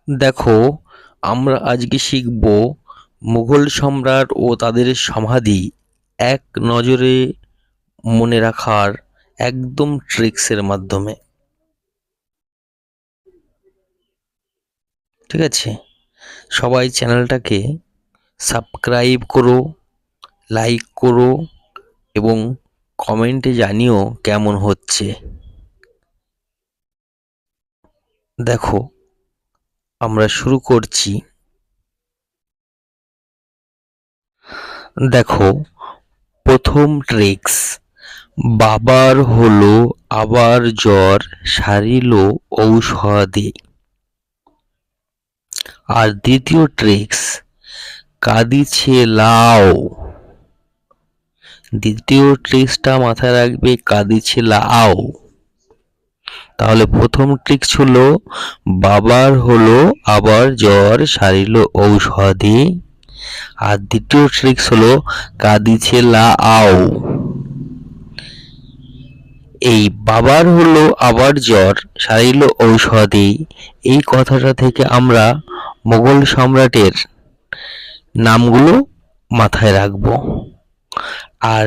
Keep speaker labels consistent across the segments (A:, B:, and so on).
A: দেখো, আমরা আজকে শিখব মুঘল সম্রাট ও তাদের সমাধি এক নজরে মনে রাখার একদম ট্রিক্সের মাধ্যমে। ঠিক আছে, সবাই চ্যানেলটাকে সাবস্ক্রাইব করো, লাইক করো এবং কমেন্টে জানিও কেমন হচ্ছে। দেখো, আমরা শুরু করছি। দেখো, প্রথম ট্রিক্স, বাবার হলো আবার জ্বর সারিল ঔষধে। আর দ্বিতীয় ট্রিক্স, কাঁদিছে লাউ। দ্বিতীয় ট্রিক্সটা মাথায় রাখবে, কাঁদিছে লাউ। তাহলে প্রথম ট্রিক্স হলো বাবার হলো আবার জ্বর সারিল ঔষধে, আর দ্বিতীয় ট্রিক্স হলো কাঁদিছে লাউ। এই বাবার হলো আবার জ্বর সারিল ঔষধে, এই কথাটা থেকে আমরা মোগল সম্রাটের নামগুলো মাথায় রাখবো। আর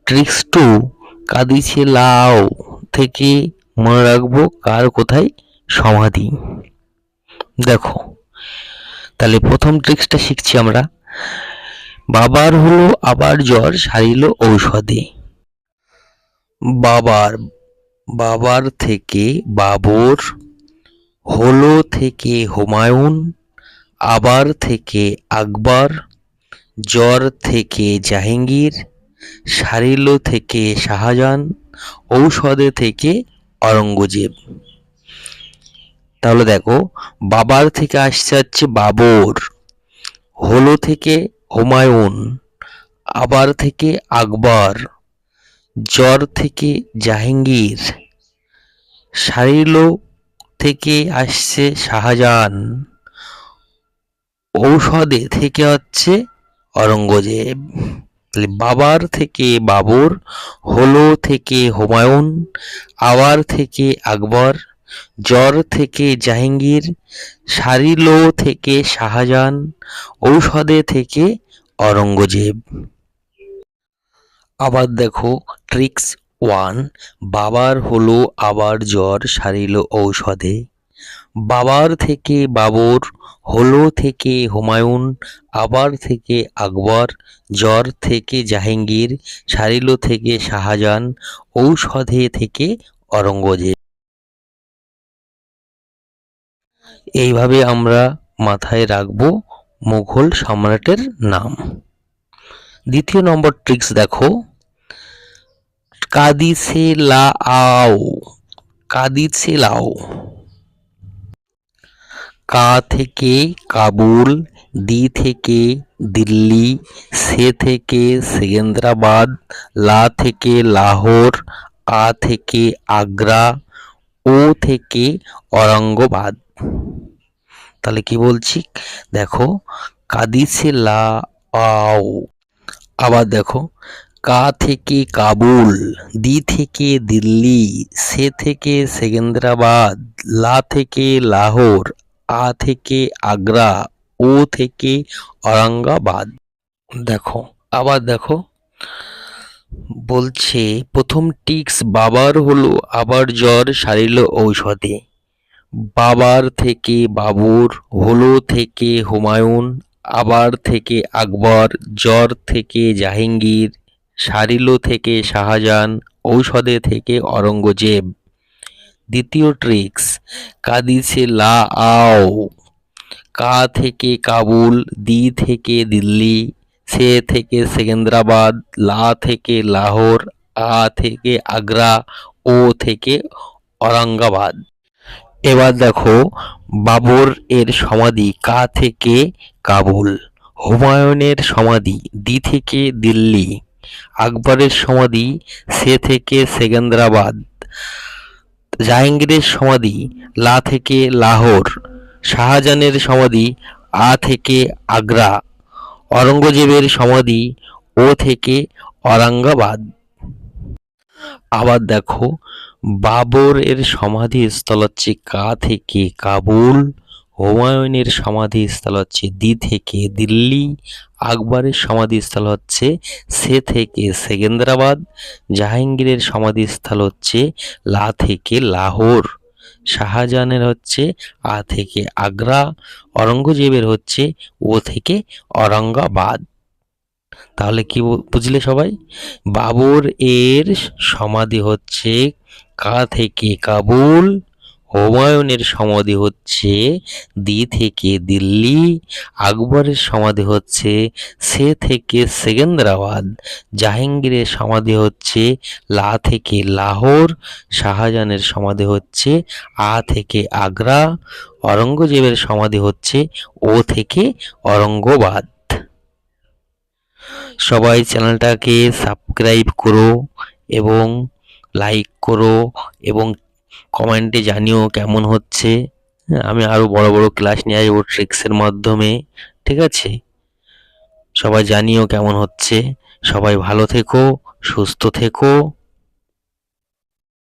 A: ট্রিক্স টু, কাঁদিছে লাউ থেকে মনে রাখবো কার কোথায় সমাধি। দেখো, তাহলে প্রথম ট্রিক্সটা শিখছি আমরা। বাবার হলো আবার জ্বর সারিল ঔষধে। বাবার, বাবার থেকে বাবর, হলো থেকে হুমায়ুন, আবার থেকে আকবর, জ্বর থেকে জাহাঙ্গীর, সারিল থেকে শাহজাহান, ঔষধে থেকে অরঙ্গজেব। তাহলে দেখো, বাবার থেকে আসছে হচ্ছে বাবর, হলো থেকে হুমায়ুন, আবার থেকে আকবর, জ্বর থেকে জাহাঙ্গীর, সারিল থেকে আসছে শাহজাহান, ঔষধে থেকে হচ্ছে অরঙ্গজেব। তাহলে বাবার থেকে বাবর, হলো থেকে হুমায়ুন, আবার থেকে আকবর, জ্বর থেকে জাহাঙ্গীর, সারিল থেকে শাহজাহান, ঔষধে থেকে অরঙ্গজেব। আবার দেখো, ট্রিক্স ওয়ান, বাবার হলো আবার জ্বর সারিল ঔষধে। বাবার থেকে বাবর, হলো থেকে হুমায়ুন, আবার থেকে আকবর, জ্বর থেকে জাহাঙ্গীর, সারিল থেকে শাহজাহান, ঔষধে থেকে অরঙ্গজেব। এইভাবে আমরা মাথায় রাখবো মুঘল সম্রাটের নাম। দ্বিতীয় নম্বর ট্রিক্স দেখো, কাঁদিছে লাউ। কাঁদিছে লাউ। কা থেকে কাবুল, দি থেকে দিল্লি, সে থেকে সেকেন্দ্রাবাদ, লা থেকে লাহোর, আ থেকে আগ্রা, ও থেকে অরঙ্গাবাদ। তাহলে কি বলছি, দেখো, কাঁদিছে লাউ। আবার দেখো, কা থেকে কাবুল, দি থেকে দিল্লি, সে থেকে সেকেন্দ্রাবাদ, লা থেকে লাহোর, আ থেকে আগ্রা, ও থেকে অরঙ্গাবাদ। দেখো, আবার দেখো, বলছে প্রথম টিক্স, বাবার হলো আবার জ্বর সারিল ঔষধে। বাবার থেকে বাবর, হলো থেকে হুমায়ুন, আবার থেকে আকবর, জ্বর থেকে জাহাঙ্গীর, সারিল থেকে শাহজাহান, ঔষধে থেকে অরঙ্গজেব। দ্বিতীয় ট্রিক্স, কাঁদিছে লাউ। কা থেকে কাবুল, দি থেকে দিল্লি, সে থেকে সেকেন্দ্রাবাদ, লা থেকে লাহোর, আ থেকে আগ্রা, ও থেকে অরঙ্গাবাদ। এবার দেখো, বাবর এর সমাধি কা থেকে কাবুল, হুমায়ুনের সমাধি দি থেকে দিল্লি, আকবরের সমাধি সে থেকে সেকেন্দ্রাবাদ, জাহাঙ্গীরের সমাধি লা থেকে লাহোর, শাহজাহানের সমাধি আ থেকে আগ্রা, অরঙ্গজেবের সমাধি ও থেকে অরঙ্গাবাদ। আবার দেখো, বাবর এর সমাধি স্থল হচ্ছে কা থেকে কাবুল, হুমায়ুনের সমাধিস্থল হচ্ছে দি থেকে দিল্লি, আকবরের সমাধিস্থল হচ্ছে সে থেকে সেকেন্দ্রাবাদ, জাহাঙ্গীরের সমাধিস্থল হচ্ছে লা থেকে লাহোর, শাহজাহানের হচ্ছে আ থেকে আগ্রা, অরঙ্গজেবের হচ্ছে ও থেকে অরঙ্গাবাদ। তাহলে কি বুঝলে সবাই? বাবর এর সমাধি হচ্ছে কা থেকে কাবুল, হুমায়ুনের সমাধি হচ্ছে দি থেকে দিল্লি, আকবরের সমাধি হচ্ছে সে থেকে সেকেন্দ্রাবাদ, জাহাঙ্গীরের সমাধি হচ্ছে লা থেকে লাহোর, শাহজাহানের সমাধি হচ্ছে আ থেকে আগ্রা, অরঙ্গজেবের সমাধি হচ্ছে ও থেকে অরঙ্গাবাদ। সবাই চ্যানেলটাকে সাবস্ক্রাইব করো এবং লাইক করো এবং কমেন্টে জানিও কেমন হচ্ছে। আমি আরো বড় বড় ক্লাস নিয়ে আসবো ট্রিক্সের মাধ্যমে। ঠিক আছে, সবাই জানিও কেমন হচ্ছে। সবাই ভালো থেকো, সুস্থ থেকো।